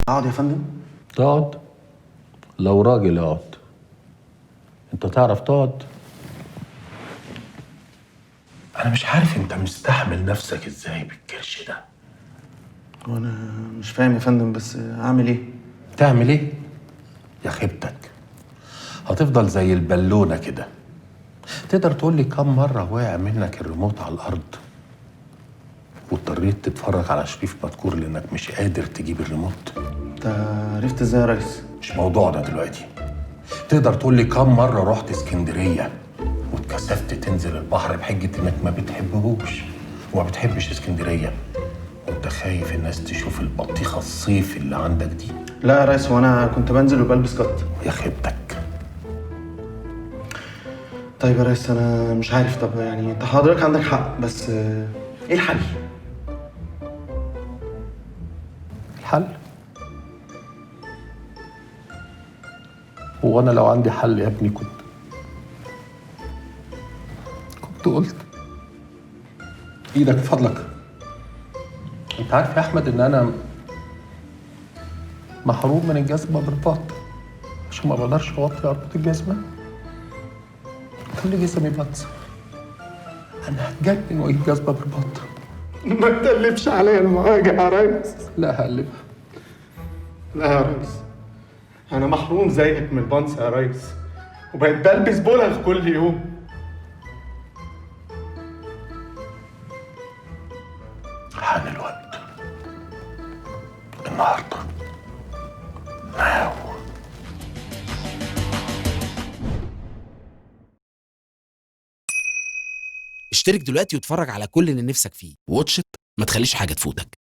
اقعد يا فندم. تقعد؟ لو راجل اقعد. انت تعرف تقعد؟ انا مش عارف انت مستحمل نفسك ازاي بالكرش ده. وانا مش فاهم يا فندم، بس اعمل ايه؟ تعمل ايه؟ يا خيبتك، هتفضل زي البالونة كده. تقدر تقول لي كم مرة وقع منك الريموت على الأرض واضطريت تتفرج على شريف مذكور لأنك مش قادر تجيب الريموت؟ انت عرفت ازاي يا ريس؟ مش موضوعنا دلوقتي. تقدر تقول لي كم مرة رحت اسكندرية واتكسفت تنزل البحر بحجة إنك ما بتحبهوش وما بتحبش اسكندرية وانت خايف الناس تشوف البطيخة الصيف اللي عندك دي؟ لا يا ريس، وانا كنت بنزل وبلبس قط. يا خيبتك. طيب يا ريس، انا مش عارف. طب يعني انت حضرتك عندك حق، بس ايه الحل؟ الحل؟ هو انا لو عندي حل يا ابني كنت قلت. ايدك من فضلك. انت عارف يا احمد ان انا محروم من الجزمه بالباط عشان ما بقدرش اوطي اربط الجزمه. كل جسمي بطس. انا هتجنن واجيب جزمه بالباط. ما تقلبش عليا المواجع يا ريس. لا هقلبها. لا يا ريس، انا محروم زيك من البنص يا ريس، وبقيت بلبس بلغ كل يوم. حان الوقت النهارده. اشترك دلوقتي واتفرج على كل اللي نفسك فيه. واتشت، ما تخليش حاجة تفوتك.